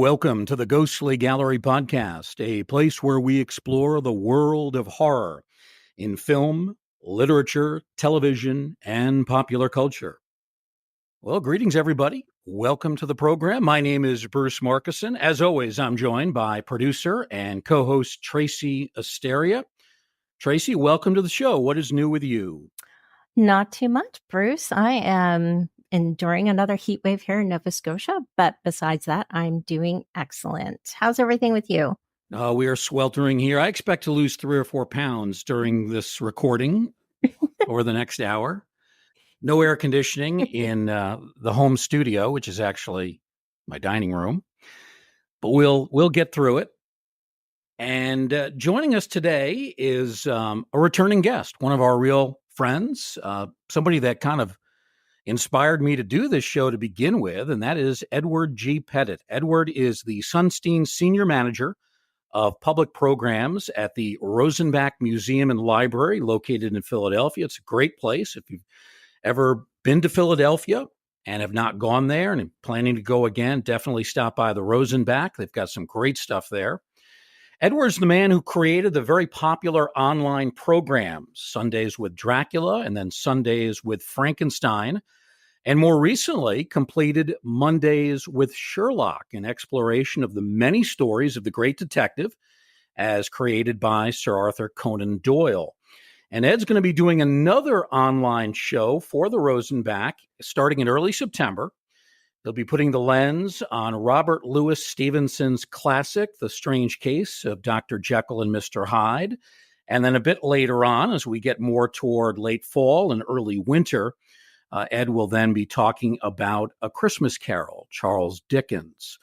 Welcome to the Ghostly Gallery podcast, a place where we explore the world of horror in film, literature, television, and popular culture. Well, greetings, everybody. Welcome to the program. My name is Bruce Markison. As always, I'm joined by producer and co-host Tracy Asteria. Tracy, welcome to the show. What is new with you? Not too much, Bruce. I am enduring another heat wave here in Nova Scotia, but besides that, I'm doing excellent. How's everything with you? We are sweltering here. I expect to lose 3 or 4 pounds during this recording over the next hour. No air conditioning in the home studio, which is actually my dining room, but we'll get through it. And joining us today is a returning guest, one of our real friends, somebody that kind of inspired me to do this show to begin with, and that is Edward G. Pettit. Edward is the Sunstein Senior Manager of Public Programs at the Rosenbach Museum and Library located in Philadelphia. It's a great place. If you've ever been to Philadelphia and have not gone there and are planning to go again, definitely stop by the Rosenbach. They've got some great stuff there. Edward's the man who created the very popular online programs, Sundays with Dracula and then Sundays with Frankenstein, and more recently completed Mondays with Sherlock, an exploration of the many stories of the great detective as created by Sir Arthur Conan Doyle. And Ed's going to be doing another online show for the Rosenbach starting in early September. He'll be putting the lens on Robert Louis Stevenson's classic, The Strange Case of Dr. Jekyll and Mr. Hyde. And then a bit later on, as we get more toward late fall and early winter, Ed will then be talking about A Christmas Carol, Charles Dickens.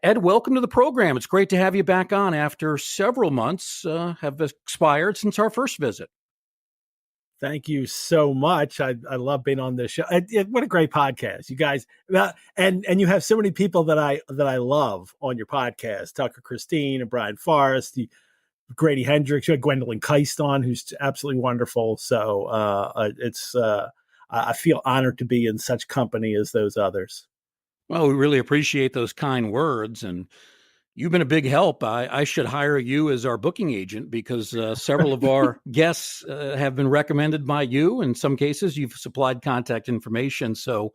Ed, welcome to the program. It's great to have you back on after several months have expired since our first visit. Thank you so much. I love being on this show. What a great podcast, you guys. And you have so many people that I love on your podcast. Tucker Christine and Brian Forrest, Grady Hendrix. You had Gwendolyn Keist on, who's absolutely wonderful. So I feel honored to be in such company as those others. Well, we really appreciate those kind words, and you've been a big help. I should hire you as our booking agent because several of our guests have been recommended by you. In some cases, you've supplied contact information. So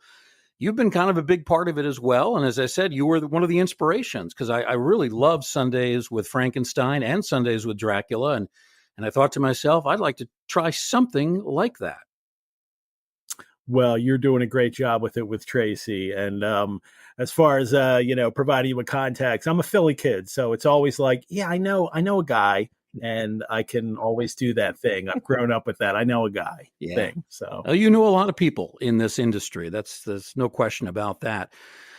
you've been kind of a big part of it as well. And as I said, you were one of the inspirations because I really love Sundays with Frankenstein and Sundays with Dracula. And I thought to myself, I'd like to try something like that. Well, you're doing a great job with it with Tracy. And as far as, providing you with contacts, I'm a Philly kid. So it's always like, yeah, I know a guy and I can always do that thing. I've grown up with that. I know a guy thing. So you know a lot of people in this industry. There's no question about that.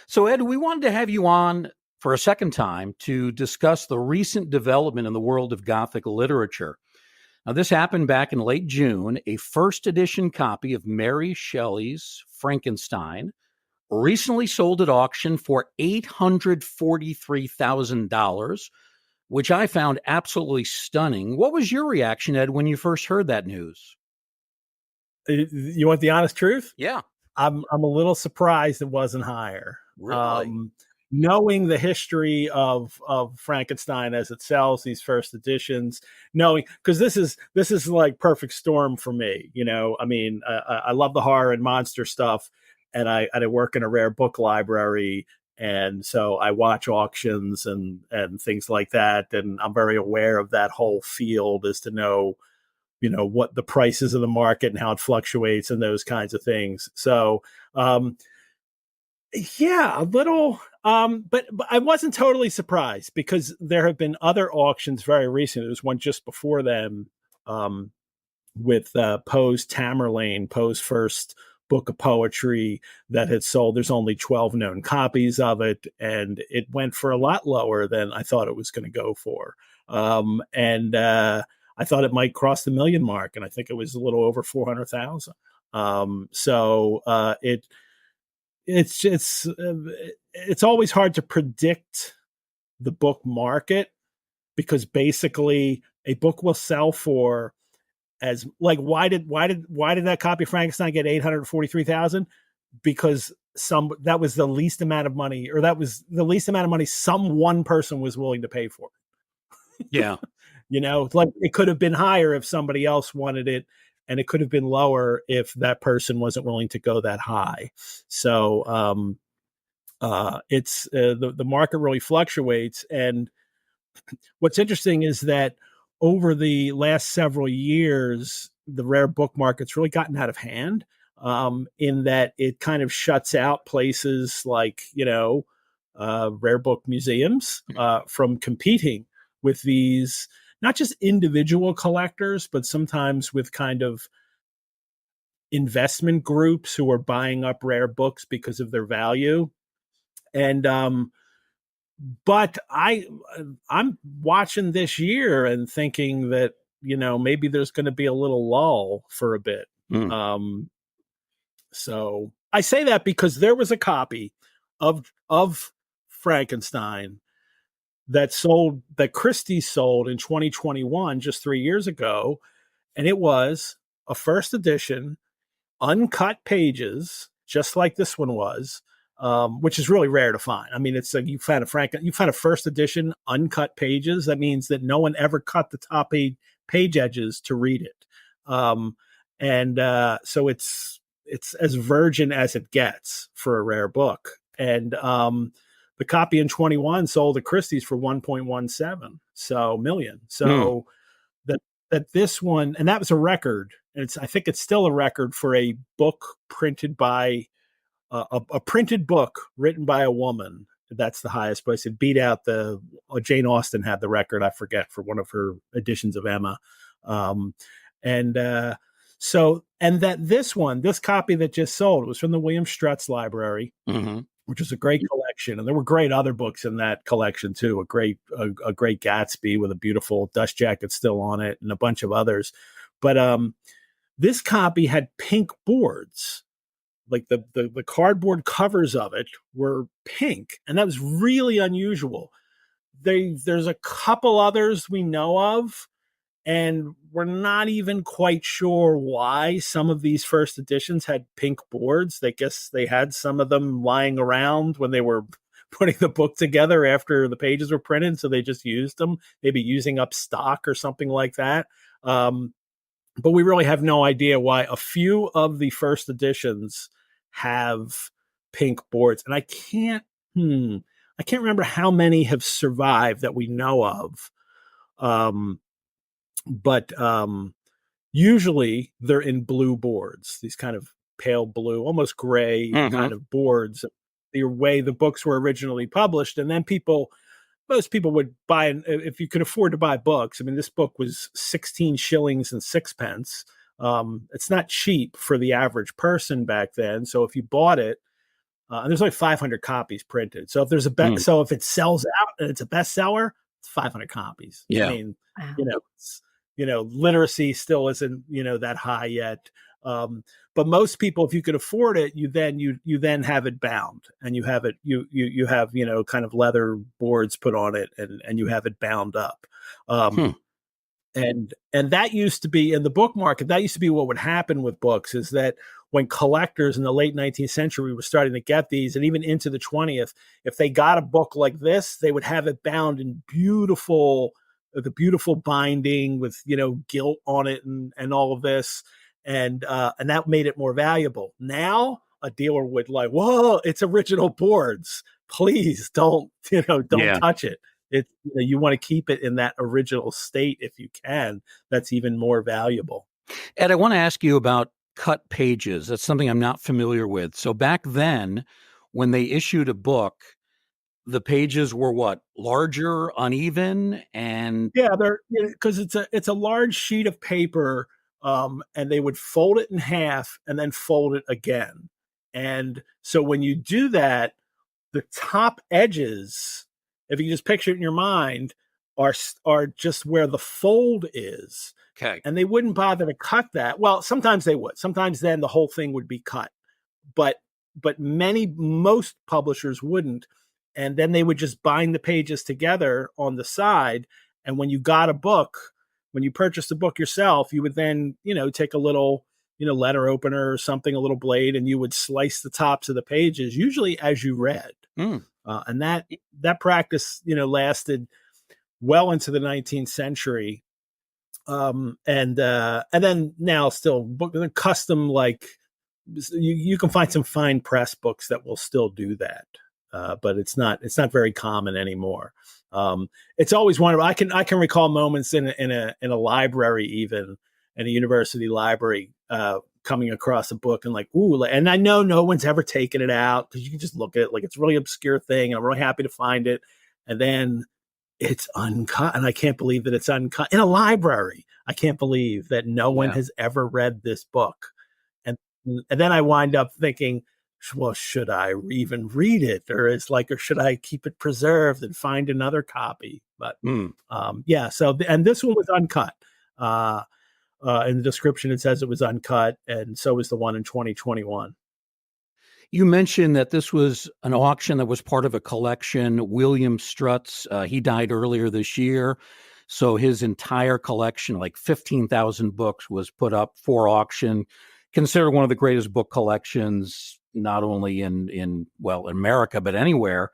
So, Ed, we wanted to have you on for a second time to discuss the recent development in the world of Gothic literature. Now, this happened back in late June. A first edition copy of Mary Shelley's Frankenstein recently sold at auction for $843,000, which I found absolutely stunning. What was your reaction, Ed, when you first heard that news? You want the honest truth? Yeah. I'm a little surprised it wasn't higher. Really? Knowing the history of Frankenstein as it sells, these first editions, because this is like perfect storm for me. I love the horror and monster stuff, and I work in a rare book library, and so I watch auctions and things like that, and I'm very aware of that whole field as to know what the prices of the market and how it fluctuates and those kinds of things. So yeah, a little, but I wasn't totally surprised because there have been other auctions very recent. There was one just before them with Poe's Tamerlane, Poe's first book of poetry that had sold. There's only 12 known copies of it, and it went for a lot lower than I thought it was going to go for. And I thought it might cross the million mark, and I think it was a little over 400,000. It's always hard to predict the book market because basically a book will sell for as like why did that copy of Frankenstein get 843,000? Because that was the least amount of money, or that was the least amount of money some one person was willing to pay for it. Yeah. Like it could have been higher if somebody else wanted it, and it could have been lower if that person wasn't willing to go that high. So it's the market really fluctuates. And what's interesting is that over the last several years, the rare book market's really gotten out of hand, in that it kind of shuts out places like, rare book museums from competing with these, not just individual collectors, but sometimes with kind of investment groups who are buying up rare books because of their value. And but I'm watching this year and thinking that, maybe there's going to be a little lull for a bit. So I say that because there was a copy of Frankenstein that Christie sold in 2021, just 3 years ago, and it was a first edition, uncut pages, just like this one was, which is really rare to find. I mean, it's like you found a first edition uncut pages. That means that no one ever cut the top page edges to read it, so it's as virgin as it gets for a rare book. And the copy in 21 sold at Christie's for 1.17 million. So that this one, and that was a record. And I think it's still a record for a book printed by a printed book written by a woman. That's the highest price. It beat out Jane Austen had the record, I forget, for one of her editions of Emma. And that this copy that just sold was from the William Strutz Library, which is a great collection. And there were great other books in that collection too. A great Gatsby with a beautiful dust jacket still on it, and a bunch of others. But this copy had pink boards. Like the cardboard covers of it were pink, and that was really unusual. There's a couple others we know of, and we're not even quite sure why some of these first editions had pink boards. I guess they had some of them lying around when they were putting the book together after the pages were printed, so they just used them, maybe using up stock or something like that. But we really have no idea why a few of the first editions have pink boards. And I can't remember how many have survived that we know of. But usually they're in blue boards, these kind of pale blue, almost gray kind of boards, the way the books were originally published. And then most people would buy, if you could afford to buy books. I mean, this book was 16 shillings and sixpence. It's not cheap for the average person back then. So if you bought it, and there's only 500 copies printed. So if there's so if it sells out and it's a bestseller, it's 500 copies. Yeah. I mean, literacy still isn't, that high yet. But most people, if you could afford it, you then have it bound, and you have it, you have, kind of leather boards put on it, and you have it bound up. And that used to be in the book market. That used to be what would happen with books, is that when collectors in the late 19th century were starting to get these, and even into the 20th, if they got a book like this, they would have it bound in the beautiful binding with, gilt on it and all of this. And that made it more valuable. Now a dealer would like, whoa, it's original boards. Please don't touch it. It, you want to keep it in that original state if you can. That's even more valuable. Ed, I want to ask you about cut pages. That's something I'm not familiar with. So back then, when they issued a book, the pages were what? Larger, uneven, and they're because it's a large sheet of paper, and they would fold it in half and then fold it again. And so when you do that, the top edges, if you just picture it in your mind, are just where the fold is. Okay. And they wouldn't bother to cut that. Well, sometimes they would. Sometimes then the whole thing would be cut. But most publishers wouldn't. And then they would just bind the pages together on the side. And when you got a book, when you purchased the book yourself, you would then, take a little letter opener or something, a little blade, and you would slice the tops of the pages, usually as you read. And that practice, lasted well into the 19th century. And then now still custom, like you can find some fine press books that will still do that. But it's not very common anymore. It's always wonderful. I can recall moments in a library, even in a university library, coming across a book and like, ooh, and I know no one's ever taken it out because you can just look at it like it's a really obscure thing, and I'm really happy to find it. And then it's uncut, and I can't believe that it's uncut in a library. I can't believe that no one has ever read this book. And then I wind up thinking, well, should I even read it, or should I keep it preserved and find another copy? But So and this one was uncut. In the description, it says it was uncut, and so was the one in 2021. You mentioned that this was an auction that was part of a collection. William Strutt's, he died earlier this year, so his entire collection, like 15,000 books, was put up for auction. Considered one of the greatest book collections, not only in America, but anywhere.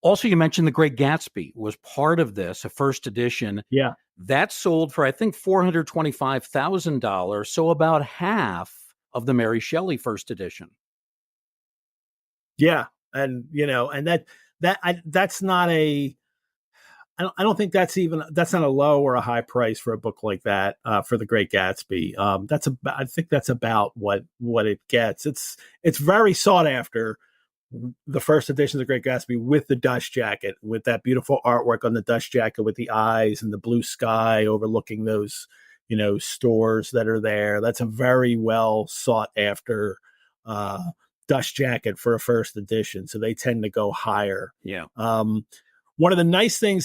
Also, you mentioned The Great Gatsby was part of this, a first edition. Yeah. That sold for, I think, $425,000. So about half of the Mary Shelley first edition. Yeah. And, and that's not I don't think that's not a low or a high price for a book like that, for The Great Gatsby. I think that's about what it gets. It's very sought after, the first edition of The Great Gatsby, with the dust jacket, with that beautiful artwork on the dust jacket with the eyes and the blue sky overlooking those, stores that are there. That's a very well sought after dust jacket for a first edition. So they tend to go higher. Yeah. One of the interesting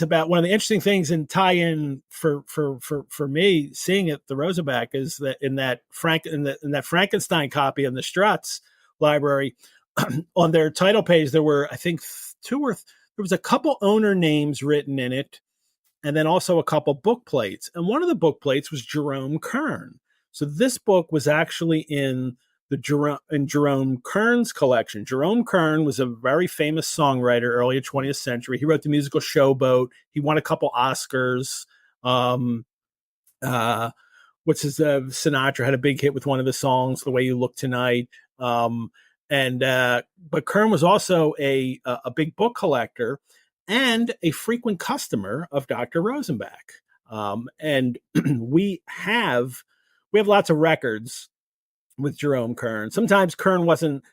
things in tie-in for me seeing it, the Rosenbach, is that in that Frankenstein copy in the Strutts library, on their title page, there were, I think, there was a couple owner names written in it, and then also a couple book plates. And one of the book plates was Jerome Kern. So this book was actually in Jerome Kern's collection. Jerome Kern was a very famous songwriter, early 20th century. He wrote the musical Showboat. He won a couple Oscars. Sinatra had a big hit with one of his songs, The Way You Look Tonight. But Kern was also a big book collector and a frequent customer of Dr. Rosenbach. And we have lots of records with Jerome Kern. Sometimes Kern wasn't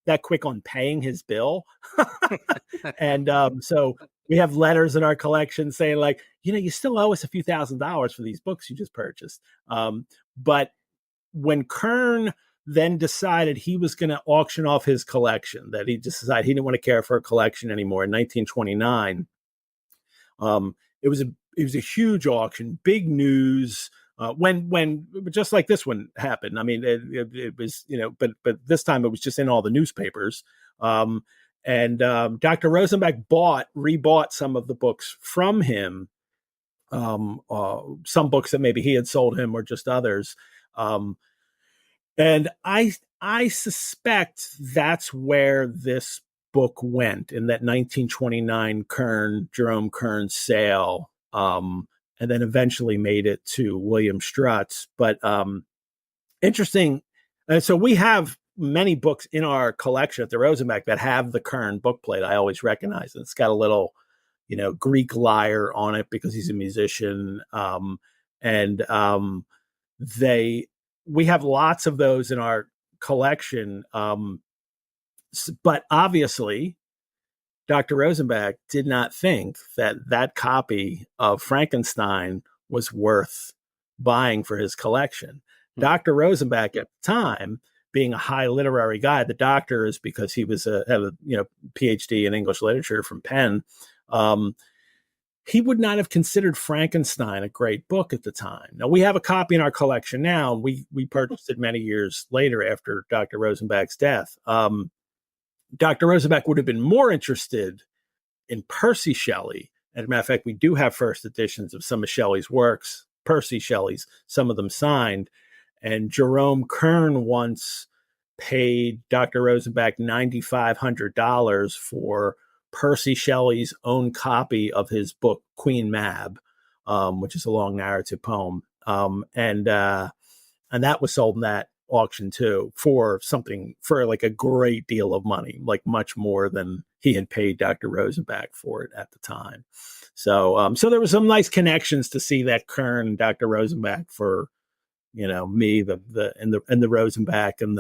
that quick on paying his bill. And so we have letters in our collection saying, like, you still owe us a few $1,000s for these books you just purchased. But when Kern then decided he was going to auction off his collection, that he just decided he didn't want to care for a collection anymore in 1929, it was a huge auction, big news. When just like this one happened, I mean, it was, but this time it was just in all the newspapers. And Dr. Rosenbach rebought some of the books from him, some books that maybe he had sold him or just others. And I suspect that's where this book went, in that 1929 Jerome Kern sale. And then eventually made it to William Strutt's. But interesting. So we have many books in our collection at the Rosenbach that have the Kern bookplate. I always recognize it. It's got a little, Greek lyre on it because he's a musician. We have lots of those in our collection. But obviously, Dr. Rosenbach did not think that copy of Frankenstein was worth buying for his collection. Dr. Rosenbach at the time, being a high literary guy, the doctor is because he was had a PhD in English literature from Penn. He would not have considered Frankenstein a great book at the time. Now, we have a copy in our collection now. We purchased it many years later after Dr. Rosenbach's death. Dr. Rosenbach would have been more interested in Percy Shelley. As a matter of fact, we do have first editions of some of Shelley's works, Percy Shelley's, some of them signed. And Jerome Kern once paid Dr. Rosenbach $9,500 for Percy Shelley's own copy of his book Queen Mab, which is a long narrative poem, and that was sold in that auction too for like a great deal of money, like much more than he had paid Dr. Rosenbach for it at the time. So there was some nice connections to see that Kern and Dr. Rosenbach for, me, the Rosenbach and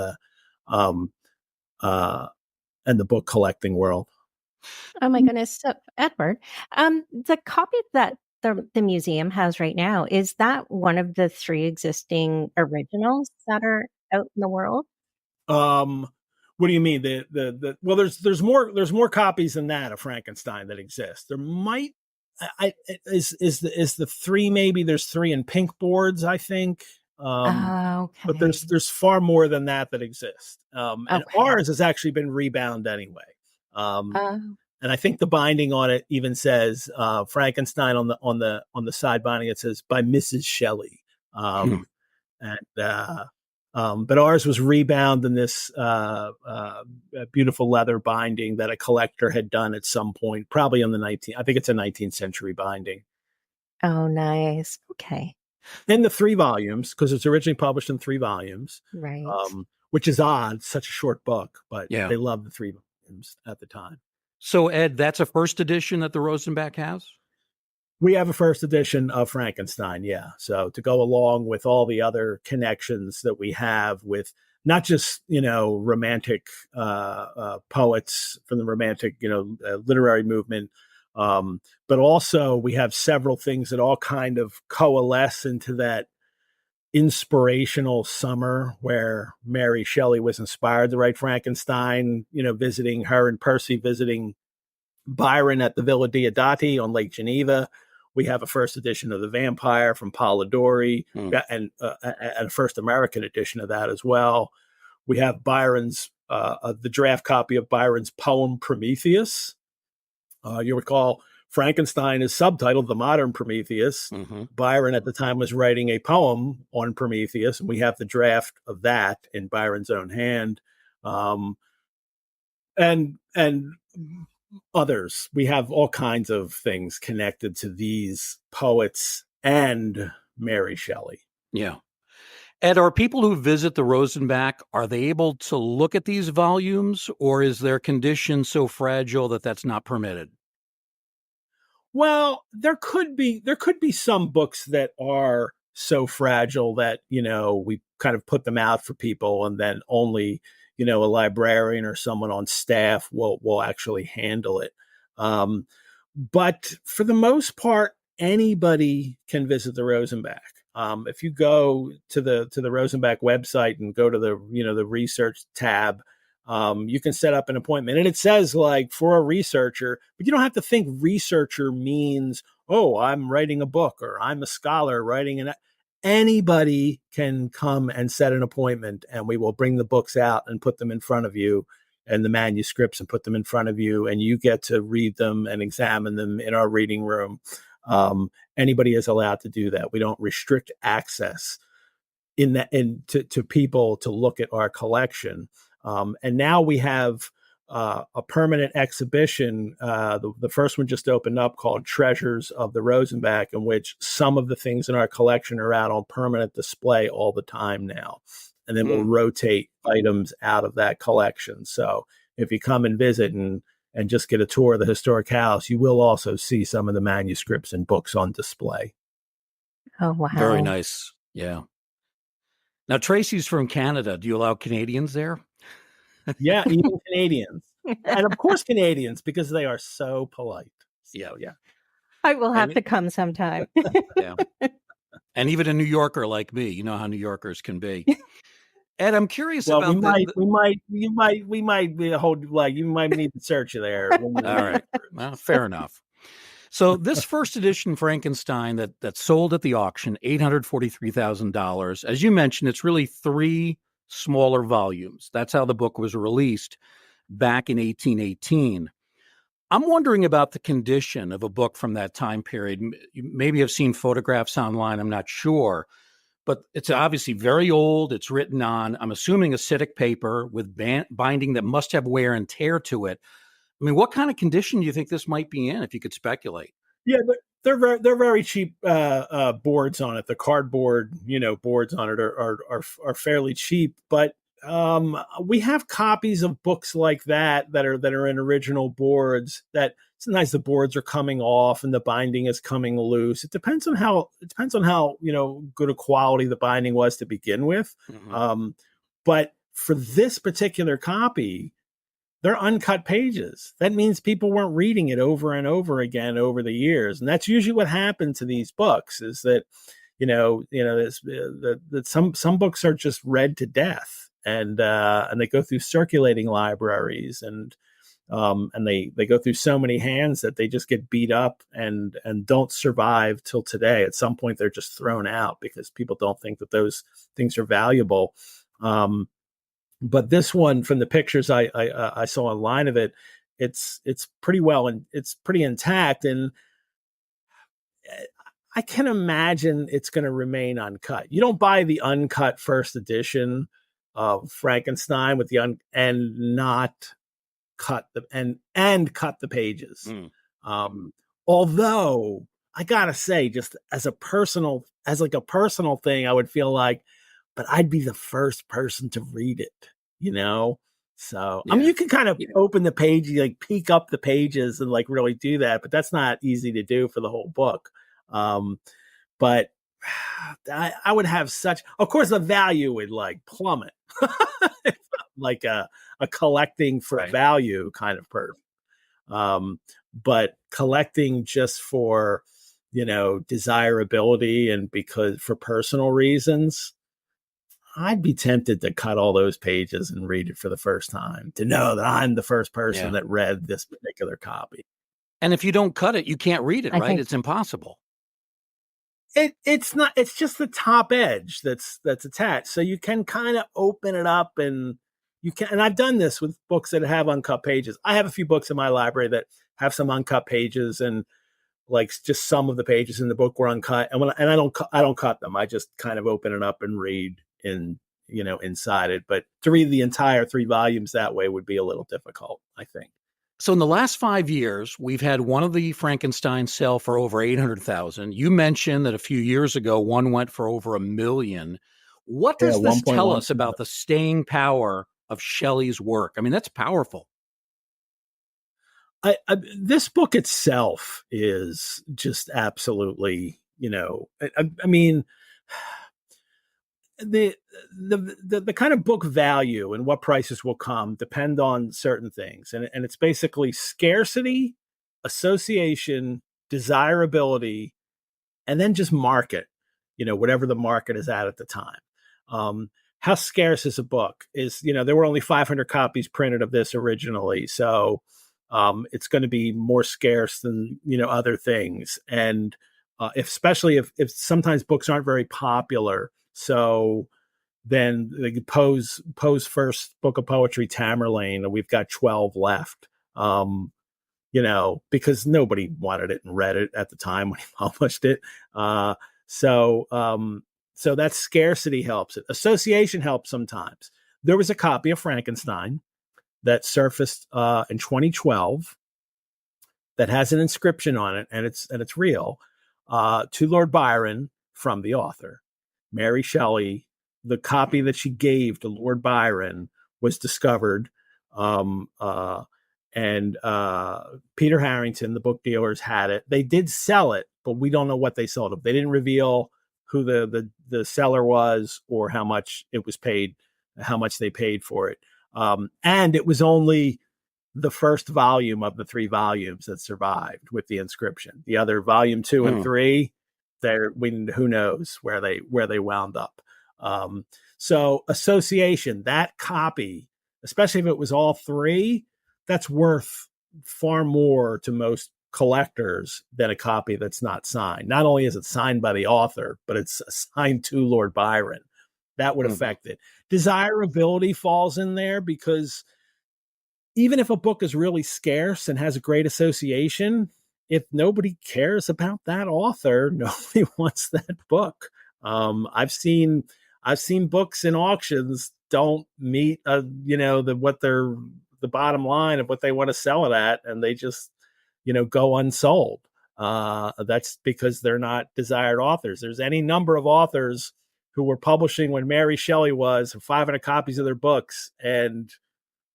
the book collecting world. Oh my goodness. So, Edward, the copy that the museum has right now, is that one of the 3 existing originals that are out in the world? What do you mean? Well, there's more copies than that of Frankenstein that exist. There might is the 3, maybe there's 3 in pink boards, I think. Okay. But there's far more than that exist. And ours has actually been rebound anyway. And I think the binding on it even says Frankenstein on the side binding. It says by Mrs. Shelley. But ours was rebound in this beautiful leather binding that a collector had done at some point, probably in I think it's a 19th century binding. Oh, nice. Okay. In the 3 volumes, because it's originally published in 3 volumes, right? Which is odd, such a short book, but they loved the 3 volumes at the time. So, Ed, that's a first edition that the Rosenbach has? We have a first edition of Frankenstein, yeah. So to go along with all the other connections that we have with not just, romantic poets from the romantic, literary movement, but also we have several things that all kind of coalesce into that inspirational summer where Mary Shelley was inspired to write Frankenstein, visiting her and Percy, visiting Byron at the Villa Diodati on Lake Geneva. We have a first edition of The Vampire from Polidori, and a first American edition of that as well. We have Byron's, the draft copy of Byron's poem Prometheus. You recall Frankenstein is subtitled The Modern Prometheus. Mm-hmm. Byron at the time was writing a poem on Prometheus, and we have the draft of that in Byron's own hand. And others. We have all kinds of things connected to these poets and Mary Shelley. Yeah. Ed, are people who visit the Rosenbach, are they able to look at these volumes, or is their condition so fragile that that's not permitted? Well, there could be some books that are so fragile that, we kind of put them out for people, and then only, a librarian or someone on staff will actually handle it. But for the most part, anybody can visit the Rosenbach. If you go to the Rosenbach website and go to the research tab, you can set up an appointment, and it says like for a researcher, but you don't have to think researcher means, oh, I'm writing a book or I'm a scholar writing anybody can come and set an appointment, and we will bring the books out and put them in front of you, and the manuscripts, and put them in front of you, and you get to read them and examine them in our reading room. Anybody is allowed to do that. We don't restrict access to people to look at our collection. And now we have a permanent exhibition. The first one just opened up called Treasures of the Rosenbach, in which some of the things in our collection are out on permanent display all the time now. And then we'll rotate items out of that collection. So if you come and visit and just get a tour of the historic house, you will also see some of the manuscripts and books on display. Oh, wow. Very nice. Yeah. Now, Tracy's from Canada. Do you allow Canadians there? Yeah, even Canadians. And of course Canadians, because they are so polite. So, yeah. I will have to come sometime. Yeah. And even a New Yorker like me, you know how New Yorkers can be. Ed, I'm curious about you might be a whole, like, you might need to search you there. All right. Well, fair enough. So this first edition Frankenstein that sold at the auction, $843,000. As you mentioned, it's really 3 smaller volumes. That's how the book was released back in 1818. I'm wondering about the condition of a book from that time period. You maybe have seen photographs online, I'm not sure. but it's obviously very old. It's written on, I'm assuming, acidic paper with binding that must have wear and tear to it. I mean, what kind of condition do you think this might be in, if you could speculate? Yeah, but they're very cheap boards on it. The cardboard, boards on it are fairly cheap. But we have copies of books like that are in original boards. That sometimes the boards are coming off and the binding is coming loose. It depends on how good a quality the binding was to begin with. Mm-hmm. But for this particular copy, they're uncut pages. That means people weren't reading it over and over again over the years. And that's usually what happened to these books, is that, that some books are just read to death, and they go through circulating libraries, and they go through so many hands that they just get beat up and don't survive till today. At some point, they're just thrown out because people don't think that those things are valuable. But this one, from the pictures I saw online of it, it's pretty well, and it's pretty intact. And I can imagine it's going to remain uncut. You don't buy the uncut first edition of Frankenstein with and not cut and cut the pages. Although I gotta say, just as a personal thing, I would feel like, but I'd be the first person to read it, So, yeah. I mean, you can kind of open the page, you like peek up the pages and like really do that, but that's not easy to do for the whole book. But I would have of course, the value would like plummet, like a collecting for value kind of person. But collecting just for, desirability and because for personal reasons, I'd be tempted to cut all those pages and read it for the first time, to know that I'm the first person that read this particular copy. And if you don't cut it, you can't read it, right? It's impossible. It's not. It's just the top edge that's attached, so you can kind of open it up, and you can. And I've done this with books that have uncut pages. I have a few books in my library that have some uncut pages, and like just some of the pages in the book were uncut, and I don't cut them. I just kind of open it up and read inside it. But to read the entire 3 volumes that way would be a little difficult, I think. So in the last 5 years, we've had one of the Frankenstein sell for over 800,000. You mentioned that a few years ago, one went for over $1 million. What does this tell us about the staying power of Shelley's work? I mean, that's powerful. This book itself is just absolutely, I mean, the kind of book value and what prices will come depend on certain things. And it's basically scarcity, association, desirability, and then just market, whatever the market is at the time. How scarce is a book is, there were only 500 copies printed of this originally. So it's going to be more scarce than, other things. And especially if sometimes books aren't very popular. So then Poe's first book of poetry, Tamerlane, and we've got 12 left, because nobody wanted it and read it at the time when he published it. So that scarcity helps it. Association helps sometimes. There was a copy of Frankenstein that surfaced in 2012 that has an inscription on it, and it's real, to Lord Byron from the author. Mary Shelley, the copy that she gave to Lord Byron was discovered. And Peter Harrington, the book dealers, had it. They did sell it, but we don't know what they sold it. They didn't reveal who the seller was or how much it was paid, how much they paid for it. And it was only the first volume of the 3 volumes that survived with the inscription. The other volume 2 and 3, who knows where they wound up. So association, that copy, especially if it was all 3, that's worth far more to most collectors than a copy that's not signed. Not only is it signed by the author, but it's signed to Lord Byron. That would affect it. Desirability falls in there because even if a book is really scarce and has a great association, if nobody cares about that author, nobody wants that book. I've seen books in auctions don't meet the bottom line of what they want to sell it at, and they just go unsold. That's because they're not desired authors. There's any number of authors who were publishing when Mary Shelley was 500 copies of their books, and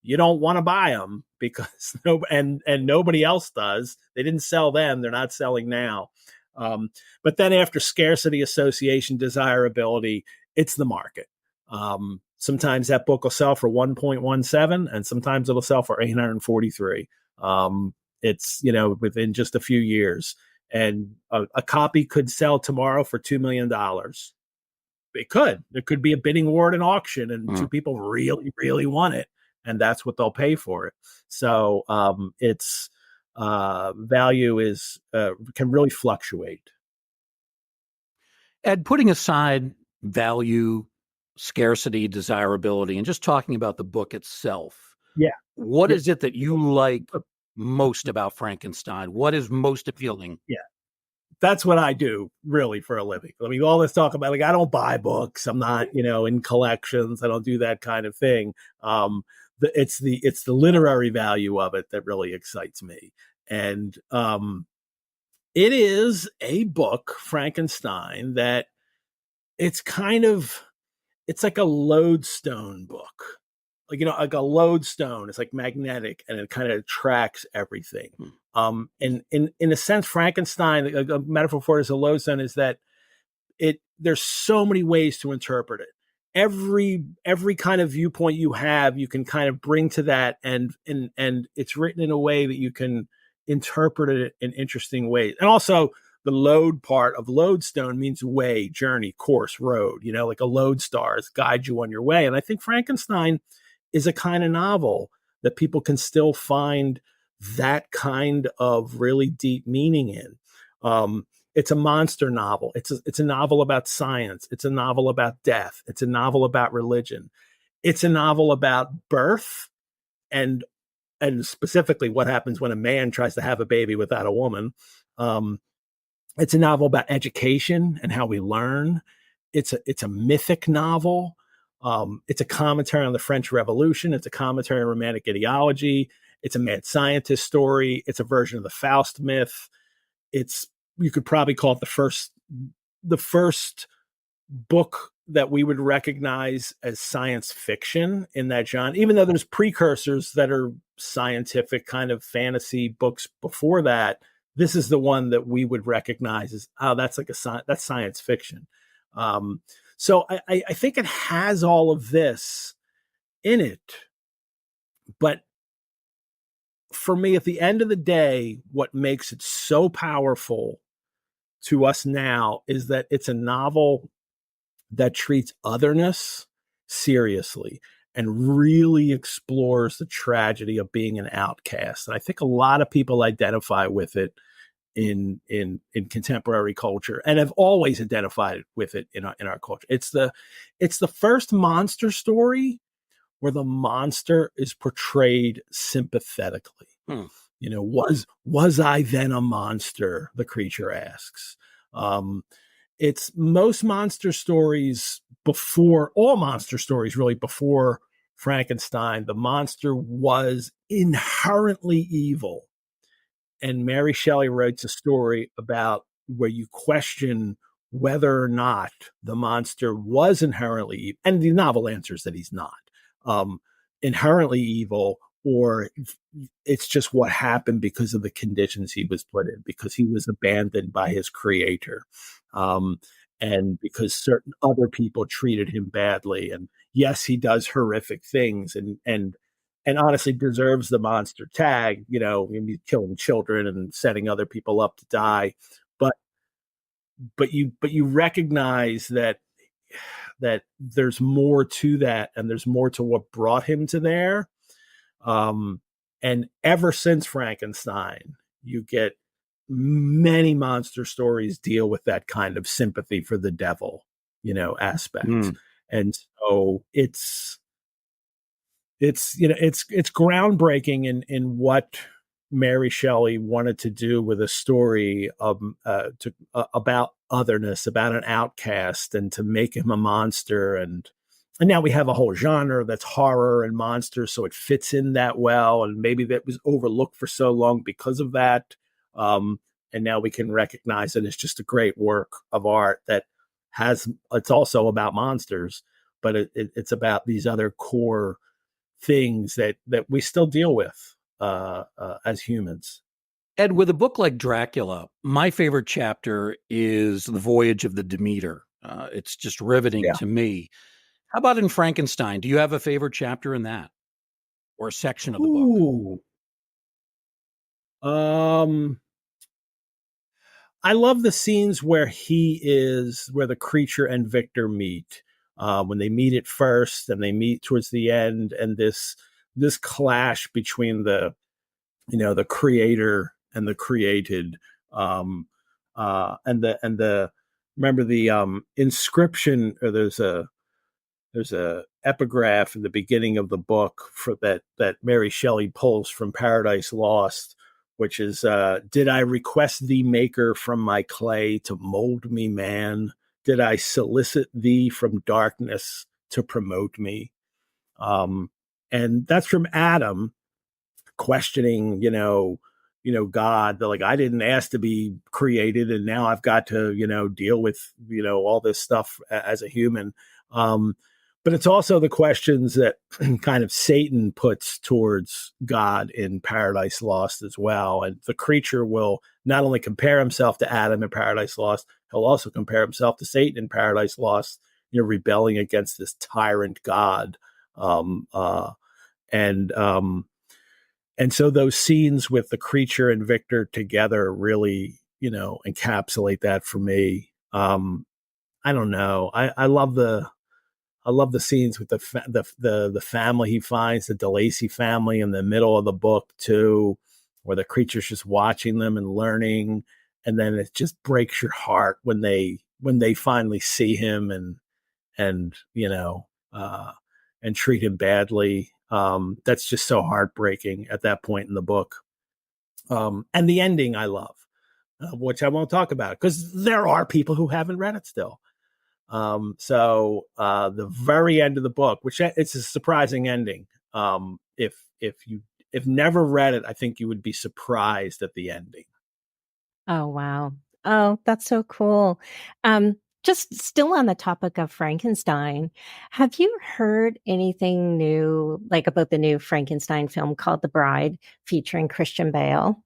you don't want to buy them because nobody else does. They didn't sell then. They're not selling now. But then after scarcity, association, desirability, it's the market. Sometimes that book will sell for 1.17 and sometimes it'll sell for 843. It's, within just a few years, and a copy could sell tomorrow for $2 million. It could. There could be a bidding war at an auction and two people really, really want it, and that's what they'll pay for it. So its value is can really fluctuate. Ed, putting aside value, scarcity, desirability, and just talking about the book itself, what is it that you like most about Frankenstein? What is most appealing? Yeah. That's what I do really for a living. I mean, all this talk about, I don't buy books. I'm not, in collections. I don't do that kind of thing. It's the literary value of it that really excites me. And it is a book, Frankenstein, that it's like a lodestone book. Like a lodestone. It's like magnetic, and it kind of tracks everything. And in a sense, Frankenstein, a metaphor for it as a lodestone, is that there's so many ways to interpret it. Every kind of viewpoint you have, you can kind of bring to that, and it's written in a way that you can interpret it in interesting ways. And also, the lode part of lodestone means way, journey, course, road. Like a lodestar guides you on your way. And I think Frankenstein is a kind of novel that people can still find that kind of really deep meaning in. It's a monster novel. It's a novel about science. It's a novel about death. It's a novel about religion. It's a novel about birth and specifically what happens when a man tries to have a baby without a woman. It's a novel about education and how we learn. It's a mythic novel. It's a commentary on the French Revolution. It's a commentary on romantic ideology. It's a mad scientist story. It's a version of the Faust myth. You could probably call it the first book that we would recognize as science fiction in that genre, even though there's precursors that are scientific kind of fantasy books before that. This is the one that we would recognize as, that's science fiction. So I think it has all of this in it. But for me, at the end of the day, what makes it so powerful to us now is that it's a novel that treats otherness seriously and really explores the tragedy of being an outcast. And I think a lot of people identify with it in contemporary culture, and have always identified with it in our culture. It's the first monster story where the monster is portrayed sympathetically. Was I then a monster? The creature asks. It's most monster stories all monster stories really before Frankenstein, the monster was inherently evil. And Mary Shelley writes a story about where you question whether or not the monster was inherently evil. And the novel answers that he's not inherently evil, or it's just what happened because of the conditions he was put in, because he was abandoned by his creator. And because certain other people treated him badly. And yes, he does horrific things and honestly deserves the monster tag, killing children and setting other people up to die. But you recognize that there's more to that, and there's more to what brought him to there. And ever since Frankenstein, you get many monster stories deal with that kind of sympathy for the devil, aspect. And so it's groundbreaking in what Mary Shelley wanted to do with a story about otherness, about an outcast, and to make him a monster. And now we have a whole genre that's horror and monsters, so it fits in that well. And maybe that was overlooked for so long because of that. And now we can recognize it as just a great work of art that it's also about monsters, but it's about these other core things that we still deal with as humans. Ed, with a book like Dracula, my favorite chapter is The Voyage of the Demeter. It's just riveting to me. How about in Frankenstein? Do you have a favorite chapter in that, or a section of the book? I love the scenes where where the creature and Victor meet. When they meet at first and they meet towards the end, and this clash between the creator and the created, and the remember the inscription, or there's a epigraph in the beginning of the book for that Mary Shelley pulls from Paradise Lost, which is, did I request thee, maker, from my clay to mold me man? Did I solicit thee from darkness to promote me? And that's from Adam questioning, God. They're like, I didn't ask to be created, and now I've got to, deal with, all this stuff as a human. But it's also the questions that kind of Satan puts towards God in Paradise Lost as well. And the creature will not only compare himself to Adam in Paradise Lost, he'll also compare himself to Satan in Paradise Lost, rebelling against this tyrant God. And so those scenes with the creature and Victor together really, encapsulate that for me. I don't know. I love the scenes with the family he finds, the DeLacy family, in the middle of the book too, where the creature's just watching them and learning, and then it just breaks your heart when they finally see him and treat him badly. That's just so heartbreaking at that point in the book. And the ending I love, which I won't talk about because there are people who haven't read it still. So the very end of the book, which it's a surprising ending. If never read it, I think you would be surprised at the ending. Oh, wow. Oh, that's so cool. Just still on the topic of Frankenstein, have you heard anything new, like about the new Frankenstein film called The Bride, featuring Christian Bale?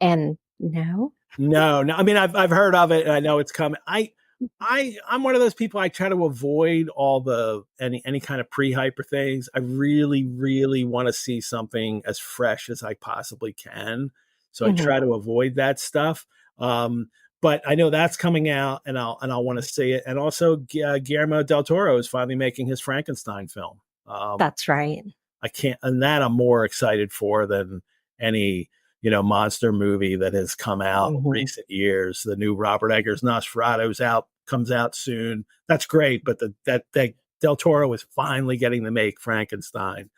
And no? No. I mean, I've heard of it and I know it's coming. I'm one of those people, I try to avoid all any kind of pre-hyper things. I really, really want to see something as fresh as I possibly can. So I try to avoid that stuff. But I know that's coming out and I'll want to see it. And also Guillermo del Toro is finally making his Frankenstein film. That's right. I'm more excited for than any, monster movie that has come out in recent years. The new Robert Eggers Nosferatu's comes out soon. That's great. But that del Toro is finally getting to make Frankenstein.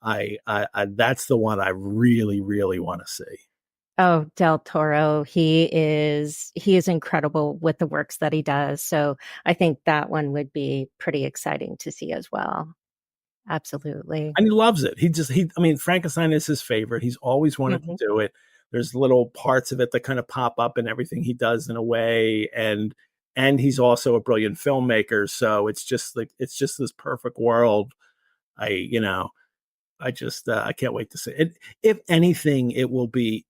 That's the one I really, really want to see. Oh, Del Toro, he is incredible with the works that he does. So I think that one would be pretty exciting to see as well. Absolutely. And he loves it. Frankenstein is his favorite. He's always wanted to do it. There's little parts of it that kind of pop up in everything he does in a way. And he's also a brilliant filmmaker. So it's just this perfect world. I can't wait to see it. If anything, it will be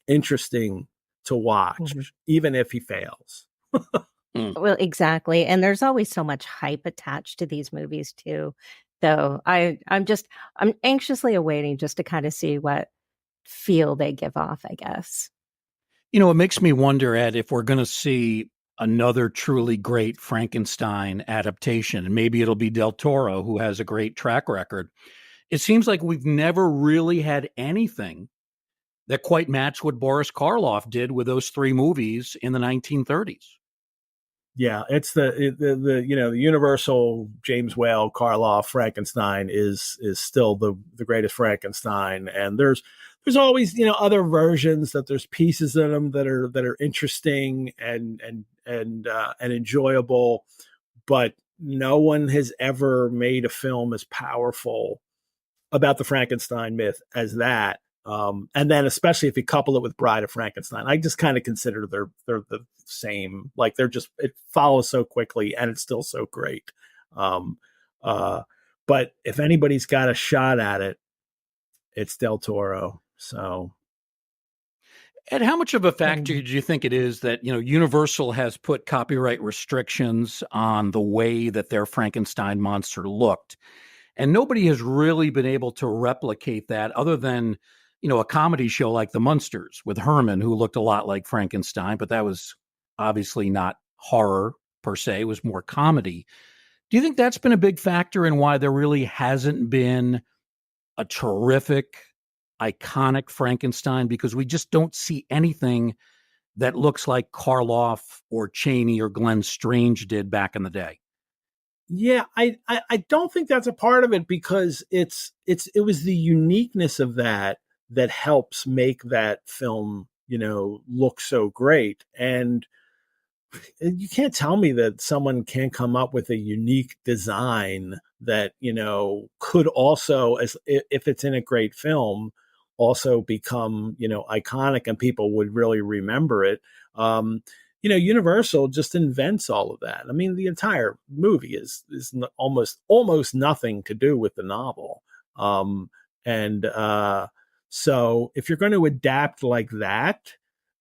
interesting to watch, even if he fails. Well, exactly. And there's always so much hype attached to these movies too. So I'm anxiously awaiting just to kind of see what feel they give off, I guess. It makes me wonder, Ed, if we're going to see another truly great Frankenstein adaptation, and maybe it'll be Del Toro, who has a great track record. It seems like we've never really had anything that quite matched what Boris Karloff did with those three movies in the 1930s. Yeah, it's the Universal James Whale Karloff Frankenstein is still the greatest Frankenstein, and there's there's always, other versions that there's pieces in them that are interesting and enjoyable, but no one has ever made a film as powerful about the Frankenstein myth as that. And then especially if you couple it with Bride of Frankenstein, I just kind of consider they're the same. Like it follows so quickly and it's still so great. But if anybody's got a shot at it, it's Del Toro. So. And how much of a factor do you think it is that, Universal has put copyright restrictions on the way that their Frankenstein monster looked? And nobody has really been able to replicate that other than, a comedy show like The Munsters with Herman, who looked a lot like Frankenstein, but that was obviously not horror per se. It was more comedy. Do you think that's been a big factor in why there really hasn't been a terrific, iconic Frankenstein? Because we just don't see anything that looks like Karloff or Chaney or Glenn Strange did back in the day. Yeah, I don't think that's a part of it, because it was the uniqueness of that helps make that film, look so great. And you can't tell me that someone can't come up with a unique design that, could also, as if it's in a great film, also become, iconic and people would really remember it. Universal just invents all of that. I mean, the entire movie is almost nothing to do with the novel. So if you're going to adapt like that,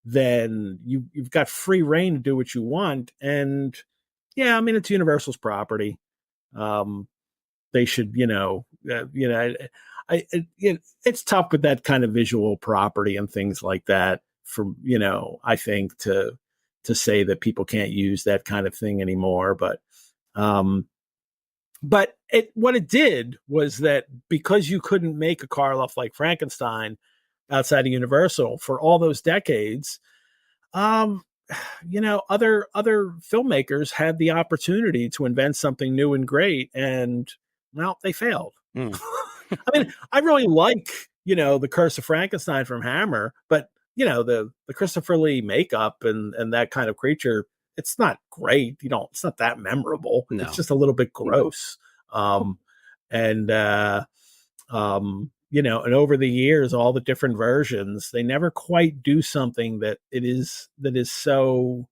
then you've got free reign to do what you want. And yeah, I mean, it's Universal's property. They should, it's tough with that kind of visual property and things like that for, I think to say that people can't use that kind of thing anymore. But what it did was that because you couldn't make a Karloff like Frankenstein outside of Universal for all those decades, other filmmakers had the opportunity to invent something new and great, and well, they failed. I mean, I really like, The Curse of Frankenstein from Hammer, but the Christopher Lee makeup and that kind of creature, it's not great. It's not that memorable. No. It's just a little bit gross. And over the years, all the different versions, they never quite do something that is so,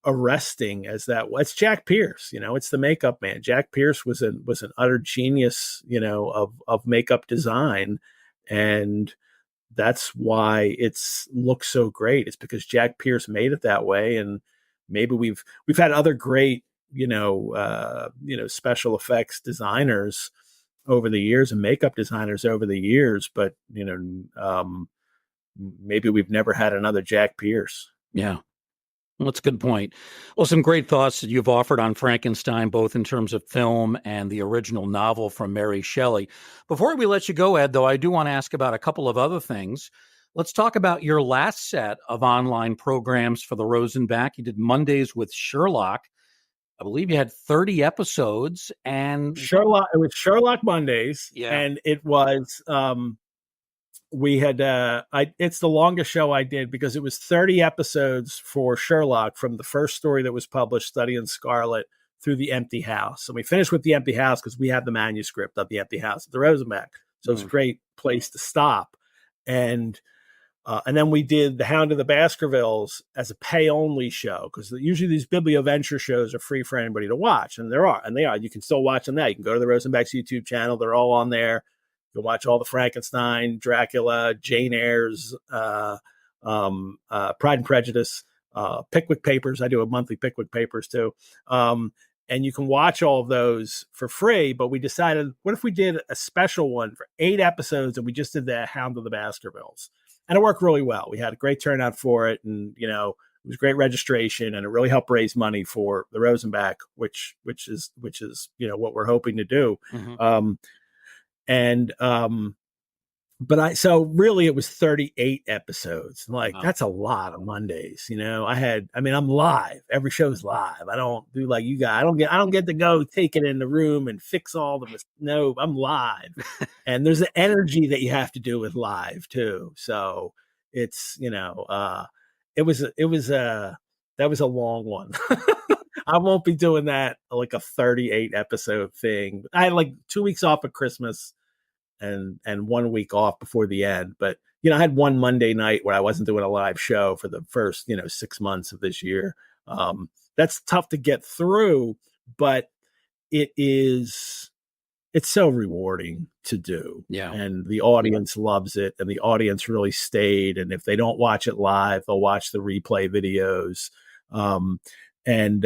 arresting as that. It's Jack Pierce, it's the makeup man. Jack Pierce was an utter genius, of makeup design. And that's why it's looks so great. It's because Jack Pierce made it that way. And maybe we've had other great, special effects designers over the years and makeup designers over the years, but maybe we've never had another Jack Pierce. Yeah. Well, that's a good point. Well, some great thoughts that you've offered on Frankenstein, both in terms of film and the original novel from Mary Shelley. Before we let you go, Ed, though, I do want to ask about a couple of other things. Let's talk about your last set of online programs for the Rosenbach. You did Mondays with Sherlock. I believe you had 30 episodes, and it was Sherlock Mondays. Yeah. And it was, we had, it's the longest show I did because it was 30 episodes for Sherlock, from the first story that was published, Study in Scarlet, through The Empty House. And we finished with The Empty House because we have the manuscript of The Empty House at the Rosenbach. So it's a great place to stop. And then we did The Hound of the Baskervilles as a pay-only show, because usually these Biblioventure shows are free for anybody to watch, and they are. You can still watch them there. You can go to the Rosenbach's YouTube channel; they're all on there. You can watch all the Frankenstein, Dracula, Jane Eyre's, Pride and Prejudice, Pickwick Papers. I do a monthly Pickwick Papers too, and you can watch all of those for free. But we decided, what if we did a special one for 8 episodes, and we just did The Hound of the Baskervilles? And it worked really well. We had a great turnout for it, and it was great registration, and it really helped raise money for the Rosenbach, which is what we're hoping to do. Mm-hmm. but so really it was 38 episodes. Like, Wow. that's a lot of Mondays. I'm live. Every show's live. I don't do like you guys. I don't get to go take it in the room and fix all the no, I'm live. And there's an energy that you have to do with live too. So it's, that was a long one. I won't be doing that like a 38 episode thing. I had like 2 weeks off at Christmas and 1 week off before the end. But, I had one Monday night where I wasn't doing a live show for the first, 6 months of this year. That's tough to get through, but it's so rewarding to do. Yeah. And the audience loves it, and the audience really stayed. And if they don't watch it live, they'll watch the replay videos. And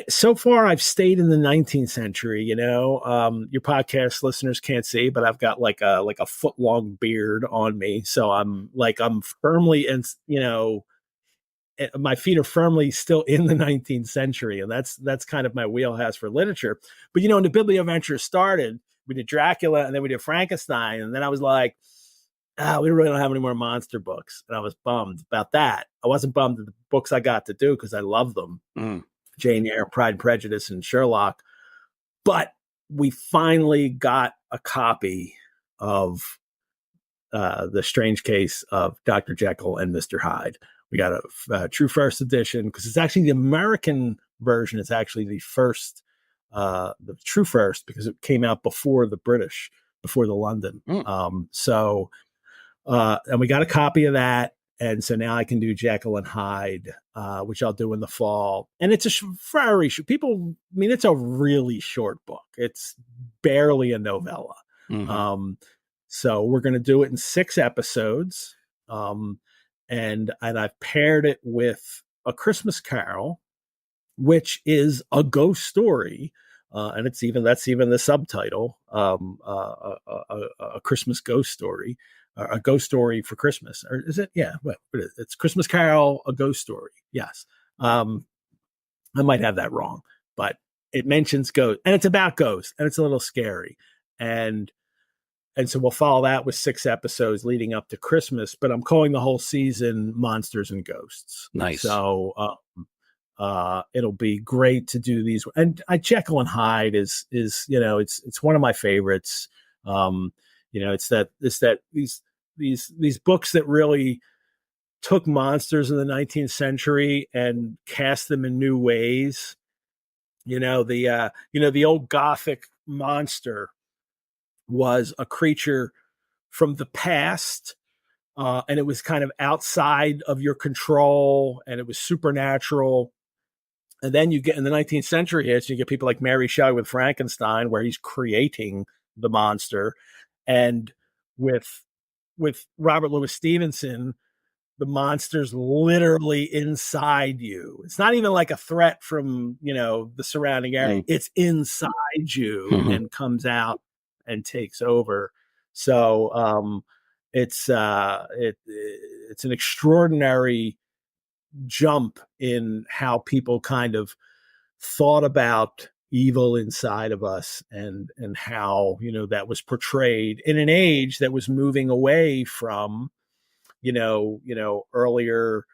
so far I've stayed in the 19th century. Your podcast listeners can't see, but I've got like a foot long beard on me. So I'm firmly in, my feet are firmly still in the 19th century. And that's kind of my wheelhouse for literature. But, when the Biblioventure started, we did Dracula and then we did Frankenstein. And then I was like, we really don't have any more monster books. And I was bummed about that. I wasn't bummed at the books I got to do because I love them. Jane Eyre, Pride and Prejudice, and Sherlock. But we finally got a copy of The Strange Case of Dr. Jekyll and Mr. Hyde. We got a true first edition because it's actually the American version. It's actually the true first because it came out before the British, before the London. And we got a copy of that. And so now I can do Jekyll and Hyde, which I'll do in the fall. And it's it's a really short book. It's barely a novella. So we're going to do it in 6 episodes. And I've paired it with A Christmas Carol, which is a ghost story. And that's even the subtitle, a Christmas ghost story. A ghost story for Christmas, or is it? Yeah, well, it's Christmas Carol, a ghost story. Yes, I might have that wrong, but it mentions ghosts, and it's about ghosts, and it's a little scary, and so we'll follow that with 6 episodes leading up to Christmas. But I'm calling the whole season Monsters and Ghosts. Nice. So it'll be great to do these, and Jekyll and Hyde is it's one of my favorites. It's that these books that really took monsters in the 19th century and cast them in new ways. The old Gothic monster was a creature from the past, and it was kind of outside of your control, and it was supernatural. And then you get in the 19th century, you get people like Mary Shelley with Frankenstein, where he's creating the monster. And with Robert Louis Stevenson, the monster's literally inside you. It's not even like a threat from, the surrounding area. It's inside you and comes out and takes over. So it's an extraordinary jump in how people kind of thought about evil inside of us and how, that was portrayed in an age that was moving away from, earlier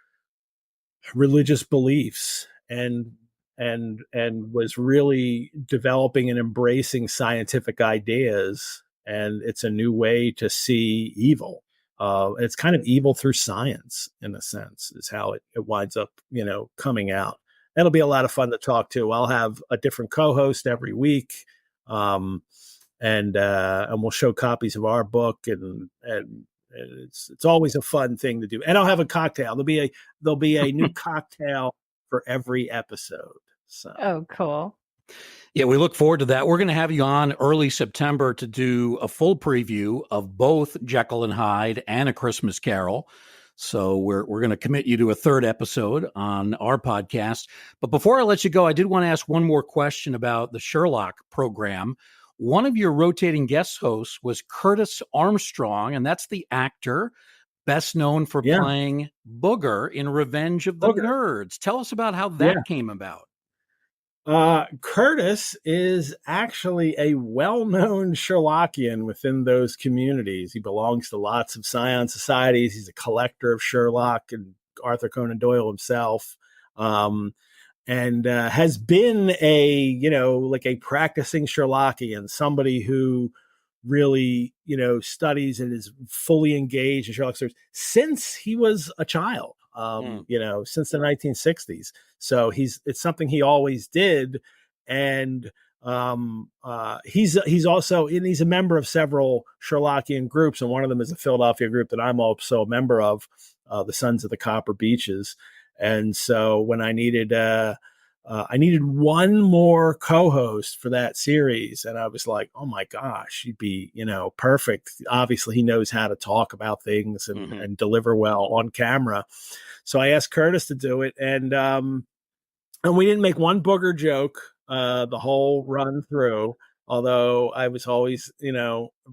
religious beliefs and was really developing and embracing scientific ideas. And it's a new way to see evil. It's kind of evil through science, in a sense, is how it winds up, coming out. That'll be a lot of fun to talk to. I'll have a different co-host every week, and we'll show copies of our book, and it's always a fun thing to do. And I'll have a cocktail. There'll be a new cocktail for every episode. So. Oh, cool. Yeah, we look forward to that. We're going to have you on early September to do a full preview of both Jekyll and Hyde and A Christmas Carol. So we're going to commit you to a 3rd episode on our podcast. But before I let you go, I did want to ask one more question about the Sherlock program. One of your rotating guest hosts was Curtis Armstrong, and that's the actor best known for playing Booger in Revenge of the Nerds. Tell us about how that came about. Curtis is actually a well-known Sherlockian within those communities. He belongs to lots of scion societies. He's a collector of Sherlock and Arthur Conan Doyle himself. And has been like a practicing Sherlockian, somebody who really, studies and is fully engaged in Sherlock stories since he was a child, since the 1960s. So it's something he always did. And he's also, and he's a member of several Sherlockian groups. And one of them is a Philadelphia group that I'm also a member of, the Sons of the Copper Beeches. And so when I needed one more co-host for that series, and I was like, oh my gosh, he'd be, perfect. Obviously, he knows how to talk about things and deliver well on camera. So I asked Curtis to do it, and we didn't make one booger joke the whole run through. Although I was always,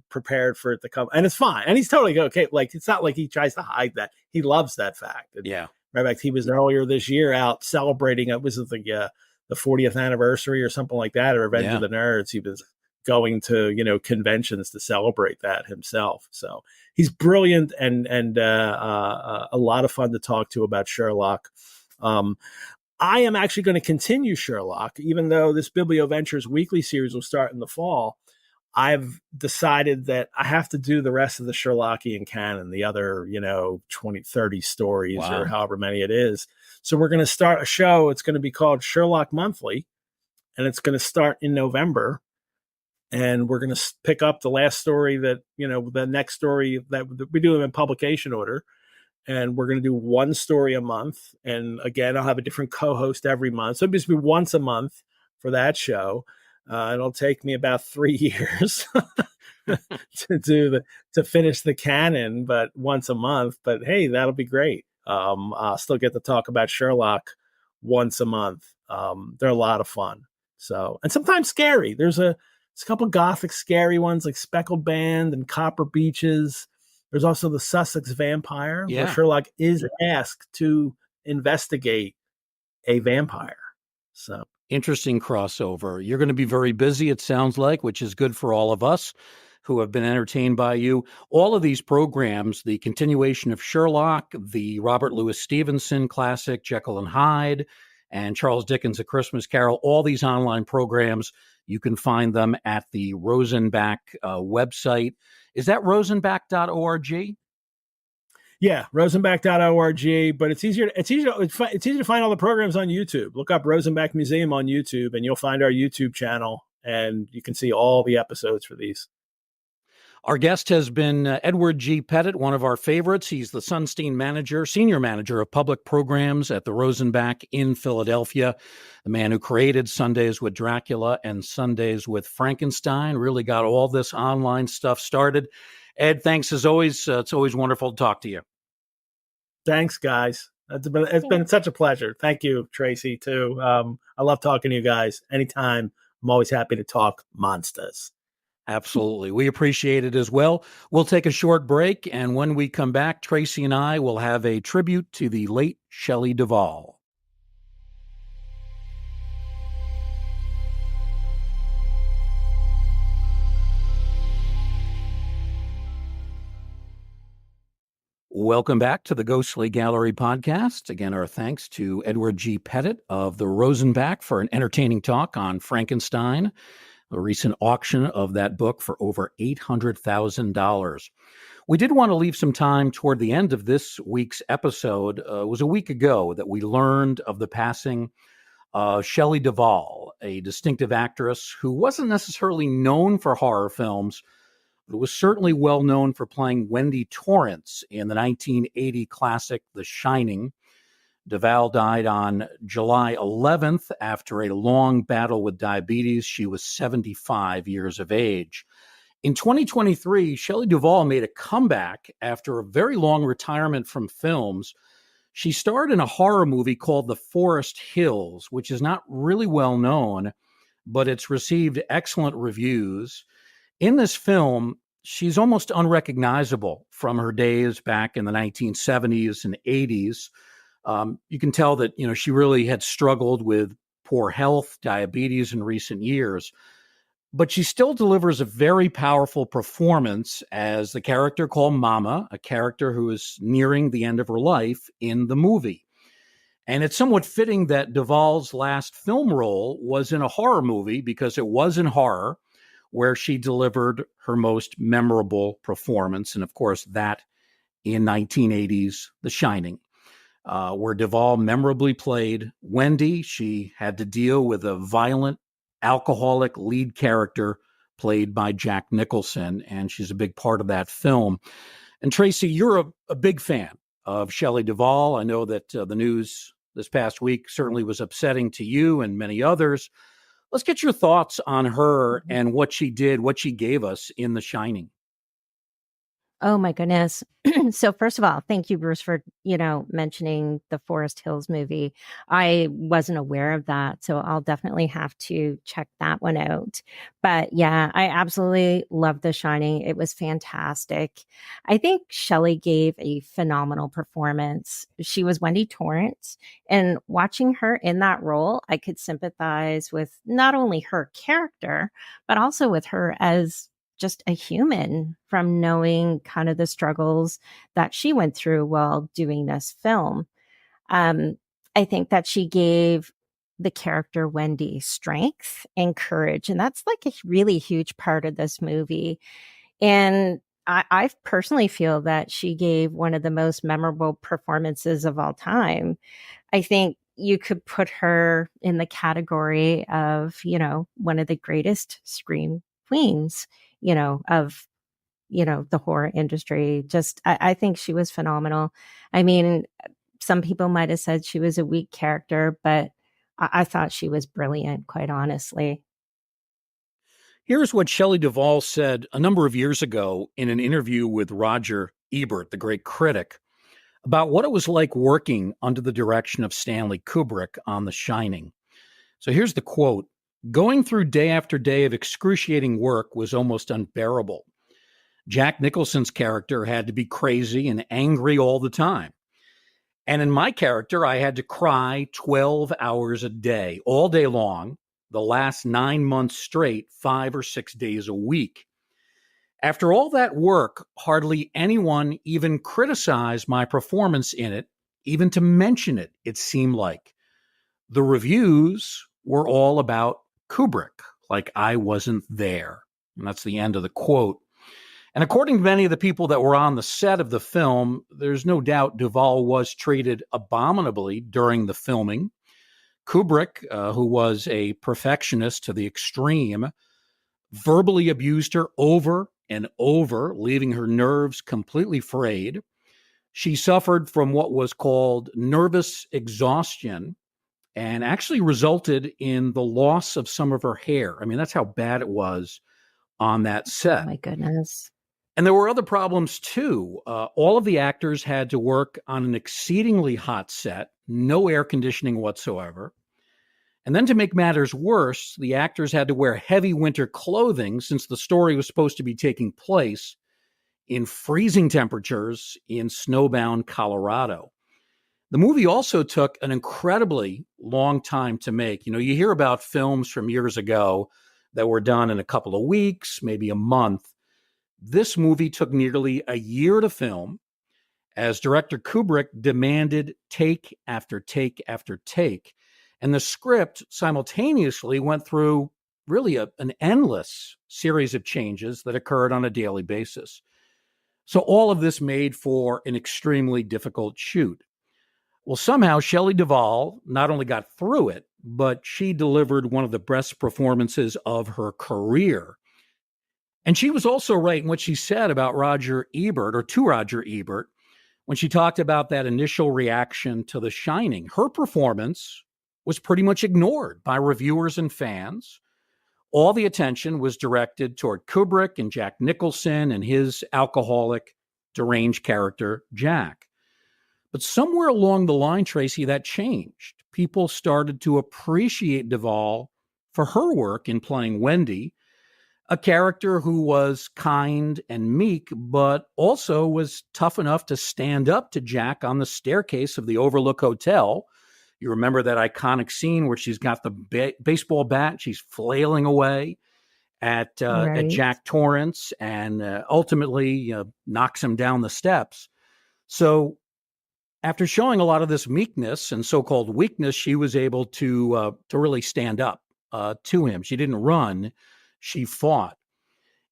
prepared for it to come, and it's fine, and he's totally okay. Like, it's not like he tries to hide that. He loves that fact. And, yeah. In fact, he was earlier this year out celebrating. It was the 40th anniversary or something like that, or Revenge of the Nerds. He was going to conventions to celebrate that himself. So he's brilliant and a lot of fun to talk to about Sherlock. I am actually going to continue Sherlock, even though this Biblioventures weekly series will start in the fall. I've decided that I have to do the rest of the Sherlockian canon, the other, 20, 30 stories or however many it is. So we're going to start a show. It's going to be called Sherlock Monthly, and it's going to start in November. And we're going to pick up the last story that, the next story that we do them in publication order. And we're going to do one story a month. And again, I'll have a different co-host every month. So it'll just be once a month for that show. It'll take me about 3 years to finish the canon, but once a month. But hey, that'll be great. I'll still get to talk about Sherlock once a month. They're a lot of fun. So, and sometimes scary. There's a couple Gothic scary ones like Speckled Band and Copper Beeches. There's also the Sussex Vampire, where Sherlock is asked to investigate a vampire. So. Interesting crossover. You're going to be very busy, it sounds like, which is good for all of us who have been entertained by you. All of these programs, the continuation of Sherlock, the Robert Louis Stevenson classic, Jekyll and Hyde, and Charles Dickens' A Christmas Carol, all these online programs, you can find them at the Rosenbach website. Is that rosenbach.org? Yeah, rosenbach.org, but it's easier to find all the programs on YouTube. Look up Rosenbach Museum on YouTube, and you'll find our YouTube channel, and you can see all the episodes for these. Our guest has been Edward G. Pettit, one of our favorites. He's the Sunstein senior manager of public programs at the Rosenbach in Philadelphia, the man who created Sundays with Dracula and Sundays with Frankenstein, really got all this online stuff started. Ed, thanks as always. It's always wonderful to talk to you. Thanks, guys. It's been such a pleasure. Thank you, Tracy, too. I love talking to you guys. Anytime, I'm always happy to talk monsters. Absolutely. We appreciate it as well. We'll take a short break, and when we come back, Tracy and I will have a tribute to the late Shelley Duvall. Welcome back to the Ghostly Gallery podcast. Again, our thanks to Edward G. Pettit of the Rosenbach for an entertaining talk on Frankenstein, a recent auction of that book for over $800,000. We did want to leave some time toward the end of this week's episode. It was a week ago that we learned of the passing of Shelley Duvall, a distinctive actress who wasn't necessarily known for horror films, but was certainly well known for playing Wendy Torrance in the 1980 classic The Shining. Duvall died on July 11th after a long battle with diabetes. She was 75 years of age. In 2023, Shelley Duvall made a comeback after a very long retirement from films. She starred in a horror movie called The Forest Hills, which is not really well known, but it's received excellent reviews. In this film, she's almost unrecognizable from her days back in the 1970s and 80s. You can tell that, she really had struggled with poor health, diabetes in recent years. But she still delivers a very powerful performance as the character called Mama, a character who is nearing the end of her life in the movie. And it's somewhat fitting that Duvall's last film role was in a horror movie, because it was in horror where she delivered her most memorable performance. And of course, that in 1980's The Shining, where Duvall memorably played Wendy. She had to deal with a violent, alcoholic lead character played by Jack Nicholson, and she's a big part of that film. And Tracy, you're a big fan of Shelley Duvall. I know that the news this past week certainly was upsetting to you and many others. Let's get your thoughts on her and what she did, what she gave us in The Shining. Oh my goodness. So first of all, thank you, Bruce, for, mentioning the Forest Hills movie. I wasn't aware of that, so I'll definitely have to check that one out. But yeah, I absolutely loved The Shining. It was fantastic. I think Shelley gave a phenomenal performance. She was Wendy Torrance, and watching her in that role, I could sympathize with not only her character, but also with her as just a human, from knowing kind of the struggles that she went through while doing this film. I think that she gave the character Wendy strength and courage, and that's like a really huge part of this movie. And I personally feel that she gave one of the most memorable performances of all time. I think you could put her in the category of, one of the greatest scream queens, of, the horror industry. Just, I think she was phenomenal. I mean, some people might have said she was a weak character, but I thought she was brilliant, quite honestly. Here's what Shelley Duvall said a number of years ago in an interview with Roger Ebert, the great critic, about what it was like working under the direction of Stanley Kubrick on The Shining. So here's the quote. "Going through day after day of excruciating work was almost unbearable. Jack Nicholson's character had to be crazy and angry all the time. And in my character, I had to cry 12 hours a day, all day long, the last 9 months straight, 5 or 6 days a week. After all that work, hardly anyone even criticized my performance in it, even to mention it, it seemed like. The reviews were all about Kubrick, like I wasn't there." And that's the end of the quote. And according to many of the people that were on the set of the film, there's no doubt Duvall was treated abominably during the filming. Kubrick, who was a perfectionist to the extreme, verbally abused her over and over, leaving her nerves completely frayed. She suffered from what was called nervous exhaustion, and actually resulted in the loss of some of her hair. I mean, that's how bad it was on that set. Oh my goodness. And there were other problems too. All of the actors had to work on an exceedingly hot set, no air conditioning whatsoever. And then to make matters worse, the actors had to wear heavy winter clothing since the story was supposed to be taking place in freezing temperatures in snowbound Colorado. The movie also took an incredibly long time to make. You hear about films from years ago that were done in a couple of weeks, maybe a month. This movie took nearly a year to film, as director Kubrick demanded take after take after take. And the script simultaneously went through really an endless series of changes that occurred on a daily basis. So all of this made for an extremely difficult shoot. Well, somehow Shelley Duvall not only got through it, but she delivered one of the best performances of her career. And she was also right in what she said about Roger Ebert, or to Roger Ebert, when she talked about that initial reaction to The Shining. Her performance was pretty much ignored by reviewers and fans. All the attention was directed toward Kubrick and Jack Nicholson and his alcoholic, deranged character, Jack. But somewhere along the line, Tracy, that changed. People started to appreciate Duvall for her work in playing Wendy, a character who was kind and meek, but also was tough enough to stand up to Jack on the staircase of the Overlook Hotel You remember that iconic scene where she's got the baseball bat, she's flailing away at Right. Jack Torrance and ultimately knocks him down the steps. So after showing a lot of this meekness and so-called weakness, she was able to really stand up to him. She didn't run, she fought.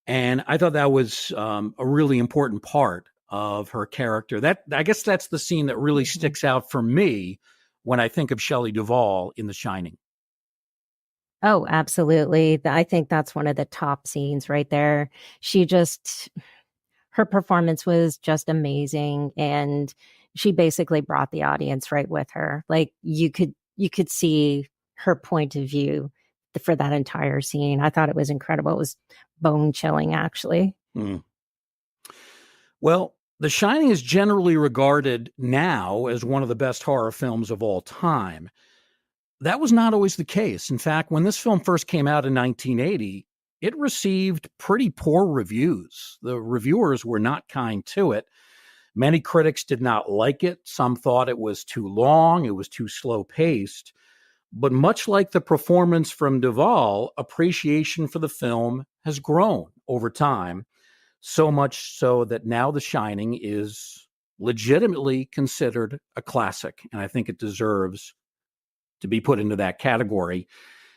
And I thought that was a really important part of her character. That, I guess that's the scene that really sticks out for me when I think of Shelley Duvall in The Shining. Oh, absolutely. I think that's one of the top scenes right there. Her performance was just amazing, and she basically brought the audience right with her. Like you could see her point of view for that entire scene. I thought it was incredible. It was bone chilling, actually. Well, The Shining is generally regarded now as one of the best horror films of all time. That was not always the case. In fact, when this film first came out in 1980, it received pretty poor reviews. The reviewers were not kind to it. Many critics did not like it. Some thought it was too long, it was too slow paced. But much like the performance from Duvall, appreciation for the film has grown over time, so much so that now The Shining is legitimately considered a classic. And I think it deserves to be put into that category.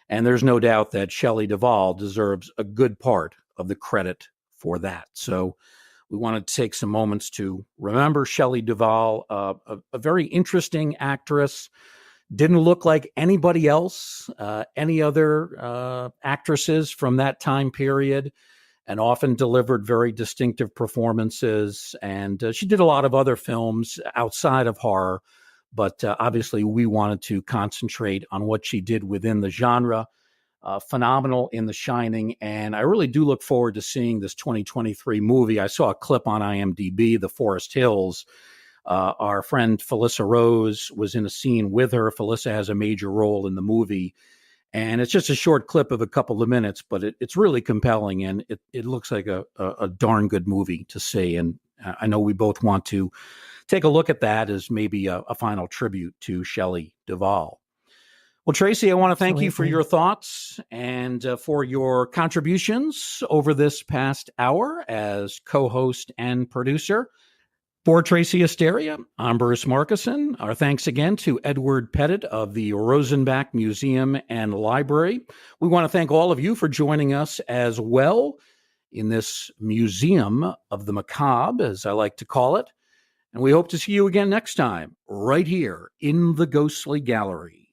And there's no doubt that Shelley Duvall deserves a good part of the credit for that. So we wanted to take some moments to remember Shelley Duvall, a very interesting actress. Didn't look like anybody else, any other actresses from that time period, and often delivered very distinctive performances. And she did a lot of other films outside of horror, but obviously we wanted to concentrate on what she did within the genre. Phenomenal in The Shining, and I really do look forward to seeing this 2023 movie. I saw a clip on IMDb, The Forest Hills. Our friend Felissa Rose was in a scene with her. Felissa has a major role in the movie, and it's just a short clip of a couple of minutes, but it's really compelling, and it looks like a darn good movie to see. And I know we both want to take a look at that as maybe a final tribute to Shelley Duvall. Well, Tracy, I want to thank you for your thoughts and for your contributions over this past hour as co-host and producer. For Tracy Asteria, I'm Bruce Markison. Our thanks again to Edward Pettit of the Rosenbach Museum and Library. We want to thank all of you for joining us as well in this Museum of the Macabre, as I like to call it. And we hope to see you again next time, right here in the Ghostly Gallery.